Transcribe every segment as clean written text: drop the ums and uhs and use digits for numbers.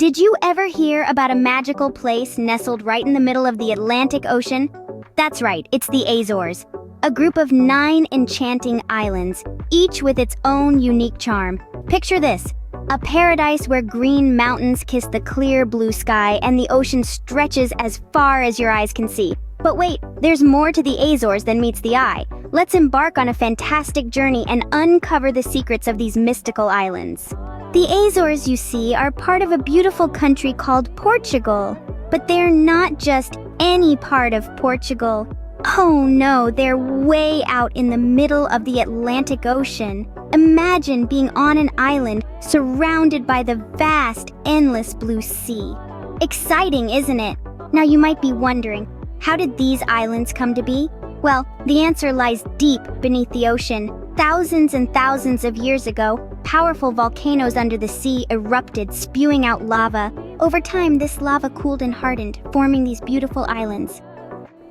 Did you ever hear about a magical place nestled right in the middle of the Atlantic Ocean? That's right, it's the Azores, a group of 9 enchanting islands, each with its own unique charm. Picture this, a paradise where green mountains kiss the clear blue sky and the ocean stretches as far as your eyes can see. But wait, there's more to the Azores than meets the eye. Let's embark on a fantastic journey and uncover the secrets of these mystical islands. The Azores, you see, are part of a beautiful country called Portugal. But they're not just any part of Portugal. Oh no, they're way out in the middle of the Atlantic Ocean. Imagine being on an island surrounded by the vast, endless blue sea. Exciting, isn't it? Now you might be wondering, how did these islands come to be? Well, the answer lies deep beneath the ocean. Thousands and thousands of years ago, powerful volcanoes under the sea erupted, spewing out lava. Over time, this lava cooled and hardened, forming these beautiful islands.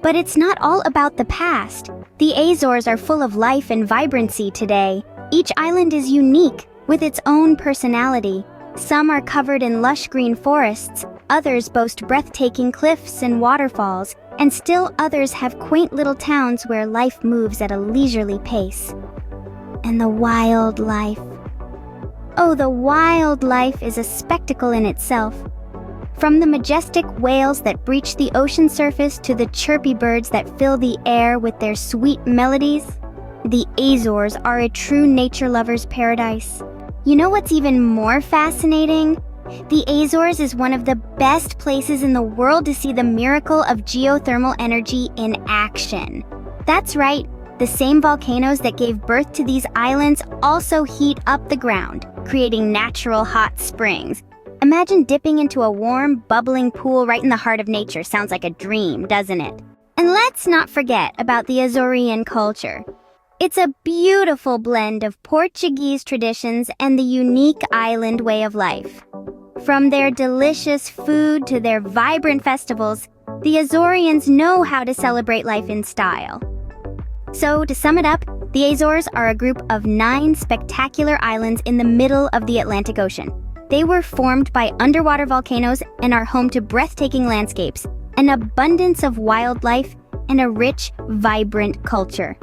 But it's not all about the past. The Azores are full of life and vibrancy today. Each island is unique, with its own personality. Some are covered in lush green forests, others boast breathtaking cliffs and waterfalls, and still others have quaint little towns where life moves at a leisurely pace. And the wildlife. Oh, the wildlife is a spectacle in itself. From the majestic whales that breach the ocean surface to the chirpy birds that fill the air with their sweet melodies, the Azores are a true nature lover's paradise. You know what's even more fascinating? The Azores is one of the best places in the world to see the miracle of geothermal energy in action. That's right, the same volcanoes that gave birth to these islands also heat up the ground, creating natural hot springs. Imagine dipping into a warm, bubbling pool right in the heart of nature. Sounds like a dream, doesn't it? And let's not forget about the Azorean culture. It's a beautiful blend of Portuguese traditions and the unique island way of life. From their delicious food to their vibrant festivals, the Azoreans know how to celebrate life in style. So, to sum it up, the Azores are a group of 9 spectacular islands in the middle of the Atlantic Ocean. They were formed by underwater volcanoes and are home to breathtaking landscapes, an abundance of wildlife, and a rich, vibrant culture.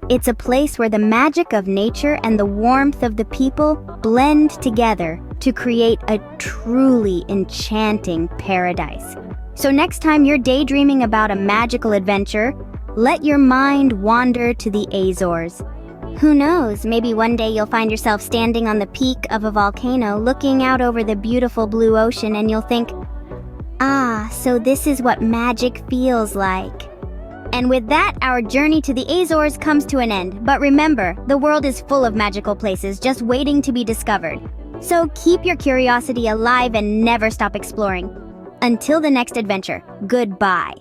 It's a place where the magic of nature and the warmth of the people blend together to create a truly enchanting paradise. So next time you're daydreaming about a magical adventure, let your mind wander to the Azores. Who knows, maybe one day you'll find yourself standing on the peak of a volcano looking out over the beautiful blue ocean and you'll think, ah, so this is what magic feels like. And with that, our journey to the Azores comes to an end. But remember, the world is full of magical places just waiting to be discovered. So keep your curiosity alive and never stop exploring. Until the next adventure, goodbye.